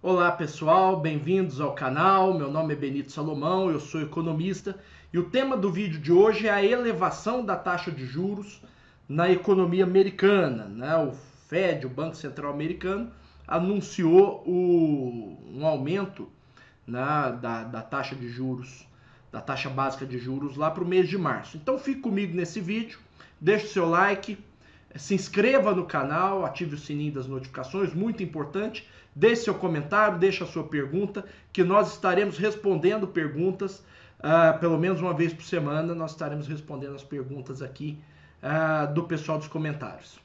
Olá pessoal, bem-vindos ao canal. Meu nome é Benito Salomão, eu sou economista e o tema do vídeo de hoje é a elevação da taxa de juros na economia americana, né? O Fed, o Banco Central Americano, anunciou um aumento, né, da taxa de juros, da taxa básica de juros lá para o mês de março. Então fique comigo nesse vídeo, deixe o seu like, se inscreva no canal, ative o sininho das notificações, muito importante. Deixe seu comentário, deixe a sua pergunta, que nós estaremos respondendo perguntas, pelo menos uma vez por semana, nós estaremos respondendo as perguntas aqui do pessoal dos comentários.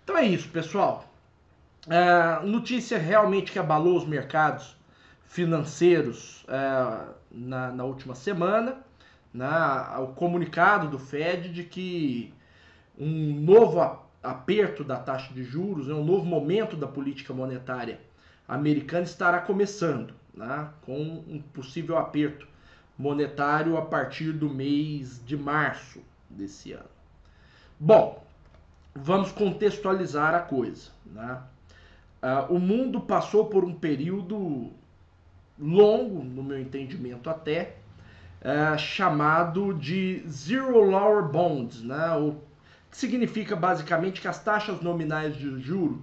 Então é isso, pessoal. Notícia realmente que abalou os mercados financeiros na última semana, o comunicado do Fed de que um novo aperto da taxa de juros, um novo momento da política monetária americana estará começando, né, com um possível aperto monetário a partir do mês de março desse ano. Bom, vamos contextualizar a coisa, né? O mundo passou por um período longo, no meu entendimento até, chamado de Zero Lower Bonds, né? O que significa basicamente que as taxas nominais de juros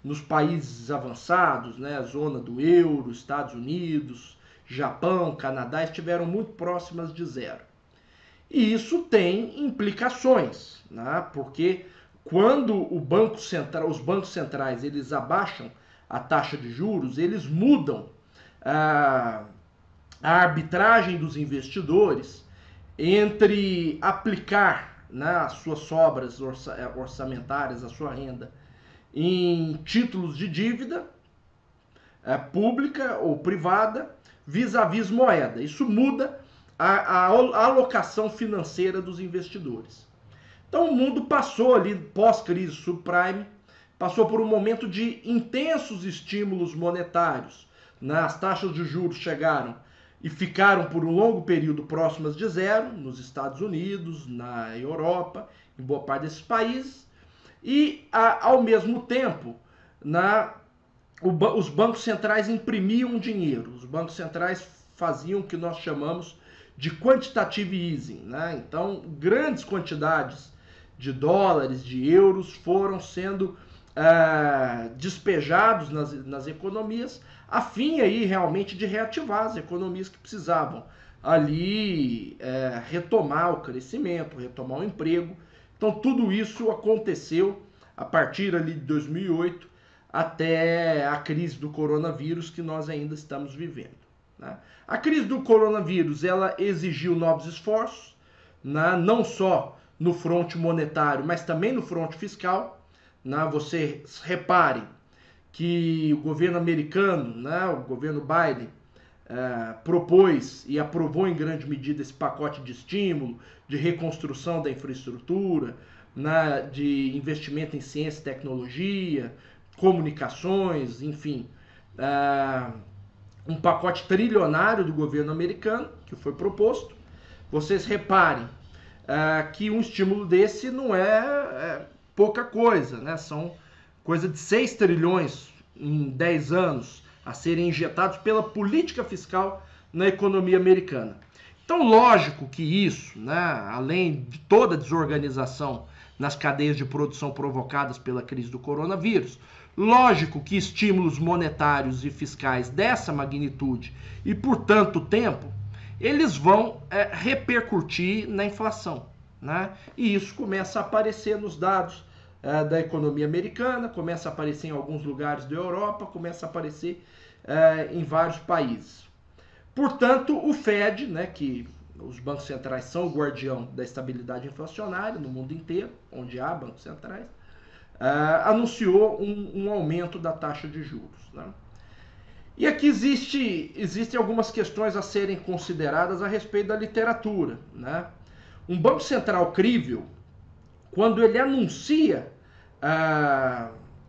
nos países avançados, né, zona do euro, Estados Unidos, Japão, Canadá, estiveram muito próximas de zero. E isso tem implicações, né? Porque quando os bancos centrais eles abaixam a taxa de juros, eles mudam a arbitragem dos investidores entre aplicar, né, as suas sobras orçamentárias, a sua renda, em títulos de dívida pública ou privada, vis-à-vis moeda. Isso muda a alocação financeira dos investidores. Então o mundo passou ali, pós-crise subprime, passou por um momento de intensos estímulos monetários. As taxas de juros chegaram e ficaram por um longo período próximas de zero, nos Estados Unidos, na Europa, em boa parte desses países, e ao mesmo tempo, os bancos centrais imprimiam dinheiro, os bancos centrais faziam o que nós chamamos de quantitative easing, né? Então, grandes quantidades de dólares, de euros foram sendo despejados nas economias, a fim aí realmente de reativar as economias que precisavam ali retomar o crescimento, retomar o emprego. Então tudo isso aconteceu a partir ali de 2008 até a crise do coronavírus que nós ainda estamos vivendo, né? A crise do coronavírus ela exigiu novos esforços, né? Não só no fronte monetário, mas também no fronte fiscal. Você repare que o governo americano, o governo Biden, propôs e aprovou em grande medida esse pacote de estímulo, de reconstrução da infraestrutura, de investimento em ciência e tecnologia, comunicações, enfim, um pacote trilionário do governo americano que foi proposto. Vocês reparem que um estímulo desse não é pouca coisa, né? São coisa de 6 trilhões em 10 anos a serem injetados pela política fiscal na economia americana. Então, lógico que isso, além de toda a desorganização nas cadeias de produção provocadas pela crise do coronavírus, lógico que estímulos monetários e fiscais dessa magnitude e por tanto tempo, eles vão repercutir na inflação, né? E isso começa a aparecer nos dados da economia americana, começa a aparecer em alguns lugares da Europa, começa a aparecer em vários países. Portanto, o Fed, que os bancos centrais são o guardião da estabilidade inflacionária no mundo inteiro, onde há bancos centrais, anunciou um aumento da taxa de juros, né? E aqui existem algumas questões a serem consideradas a respeito da literatura, né? Um banco central crível, quando ele anuncia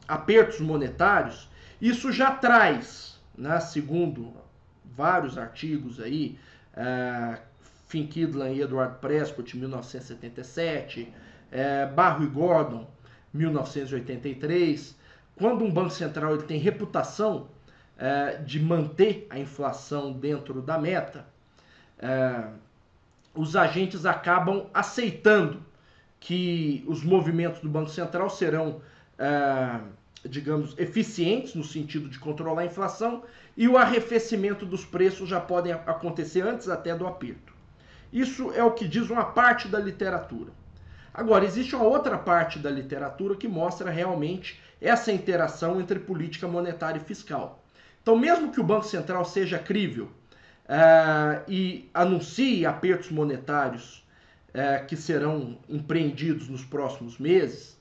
apertos monetários, isso já traz, segundo vários artigos aí, Finn Kidland e Edward Prescott, em 1977, Barro e Gordon, 1983, quando um banco central ele tem reputação de manter a inflação dentro da meta, os agentes acabam aceitando que os movimentos do Banco Central serão, digamos, eficientes no sentido de controlar a inflação, e o arrefecimento dos preços já podem acontecer antes até do aperto. Isso é o que diz uma parte da literatura. Agora, existe uma outra parte da literatura que mostra realmente essa interação entre política monetária e fiscal. Então, mesmo que o Banco Central seja crível e anuncie apertos monetários que serão empreendidos nos próximos meses,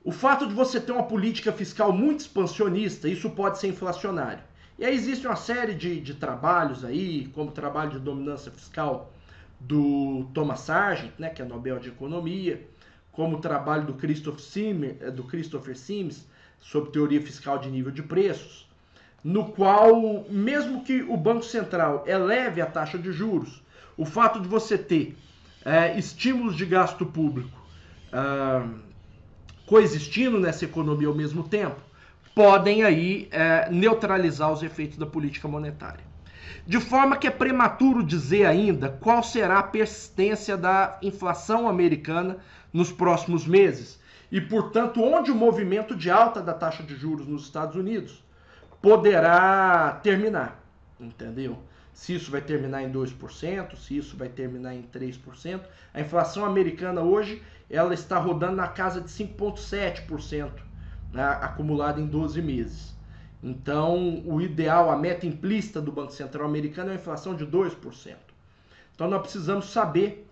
o fato de você ter uma política fiscal muito expansionista, isso pode ser inflacionário. E aí existe uma série de trabalhos aí, como o trabalho de dominância fiscal do Thomas Sargent, né, que é Nobel de Economia, como o trabalho do Christopher Sims sobre teoria fiscal de nível de preços, no qual, mesmo que o Banco Central eleve a taxa de juros, o fato de você ter estímulos de gasto público coexistindo nessa economia ao mesmo tempo, podem aí neutralizar os efeitos da política monetária. De forma que é prematuro dizer ainda qual será a persistência da inflação americana nos próximos meses e, portanto, onde o movimento de alta da taxa de juros nos Estados Unidos poderá terminar, entendeu? Se isso vai terminar em 2%, se isso vai terminar em 3%. A inflação americana hoje ela está rodando na casa de 5,7%, né, acumulada em 12 meses. Então, o ideal, a meta implícita do Banco Central americano é uma inflação de 2%. Então, nós precisamos saber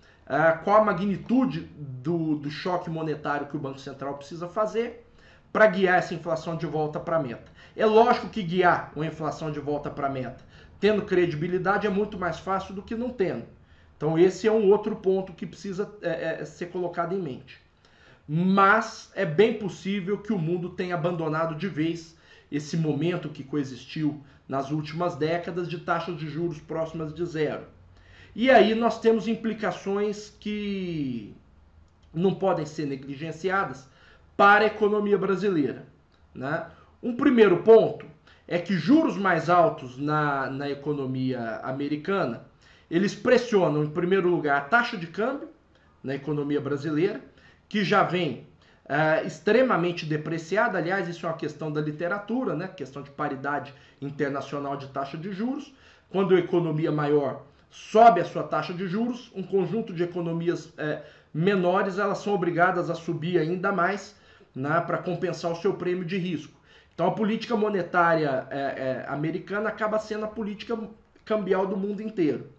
qual a magnitude do choque monetário que o Banco Central precisa fazer para guiar essa inflação de volta para a meta. É lógico que guiar uma inflação de volta para a meta, tendo credibilidade, é muito mais fácil do que não tendo. Então, esse é um outro ponto que precisa ser colocado em mente. Mas é bem possível que o mundo tenha abandonado de vez esse momento que coexistiu nas últimas décadas de taxas de juros próximas de zero. E aí nós temos implicações que não podem ser negligenciadas para a economia brasileira, né? Um primeiro ponto é que juros mais altos na economia americana, eles pressionam, em primeiro lugar, a taxa de câmbio na economia brasileira, que já vem extremamente depreciada. Aliás, isso é uma questão da literatura, né? Questão de paridade internacional de taxa de juros. Quando a economia maior sobe a sua taxa de juros, um conjunto de economias menores elas são obrigadas a subir ainda mais, né, para compensar o seu prêmio de risco. Então a política monetária americana acaba sendo a política cambial do mundo inteiro.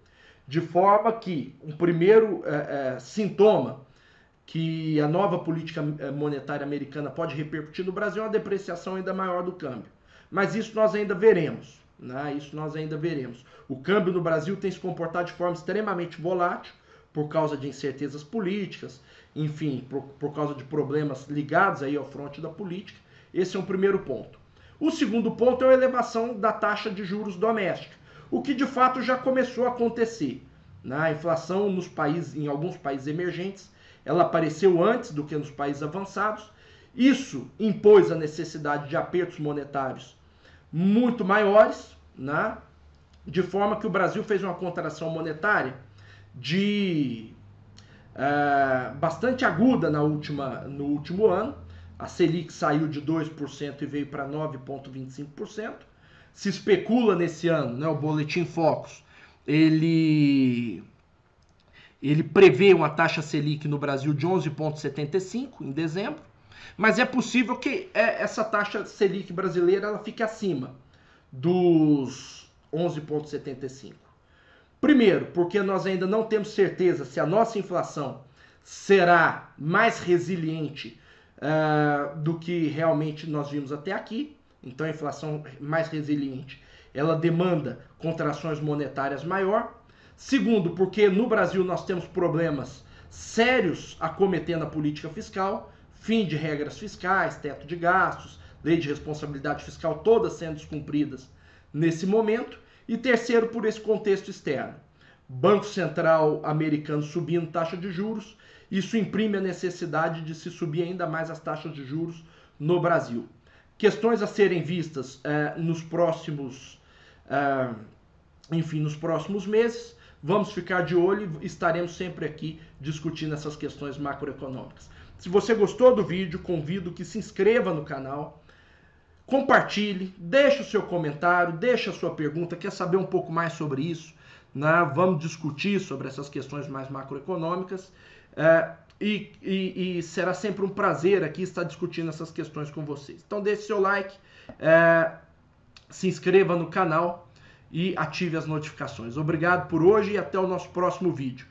De forma que um primeiro sintoma que a nova política monetária americana pode repercutir no Brasil é uma depreciação ainda maior do câmbio. Mas isso nós ainda veremos, né? Isso nós ainda veremos. O câmbio no Brasil tem se comportado de forma extremamente volátil por causa de incertezas políticas, enfim, por causa de problemas ligados aí ao fronte da política. Esse é um primeiro ponto. O segundo ponto é a elevação da taxa de juros doméstica, o que de fato já começou a acontecer. A inflação em alguns países emergentes, ela apareceu antes do que nos países avançados. Isso impôs a necessidade de apertos monetários muito maiores, né? De forma que o Brasil fez uma contração monetária bastante aguda no último ano. A Selic saiu de 2% e veio para 9,25%. Se especula nesse ano, né, o Boletim Focus, ele prevê uma taxa Selic no Brasil de 11,75 em dezembro, mas é possível que essa taxa Selic brasileira ela fique acima dos 11,75. Primeiro, porque nós ainda não temos certeza se a nossa inflação será mais resiliente do que realmente nós vimos até aqui. Então a inflação mais resiliente, ela demanda contrações monetárias maior. Segundo, porque no Brasil nós temos problemas sérios acometendo a política fiscal, fim de regras fiscais, teto de gastos, lei de responsabilidade fiscal, todas sendo descumpridas nesse momento. E terceiro, por esse contexto externo. Banco Central americano subindo taxa de juros, isso imprime a necessidade de se subir ainda mais as taxas de juros no Brasil. Questões a serem vistas nos próximos meses. Vamos ficar de olho e estaremos sempre aqui discutindo essas questões macroeconômicas. Se você gostou do vídeo, convido que se inscreva no canal, compartilhe, deixe o seu comentário, deixe a sua pergunta, quer saber um pouco mais sobre isso, né? Vamos discutir sobre essas questões mais macroeconômicas e será sempre um prazer aqui estar discutindo essas questões com vocês. Então deixe seu like, se inscreva no canal e ative as notificações. Obrigado por hoje e até o nosso próximo vídeo.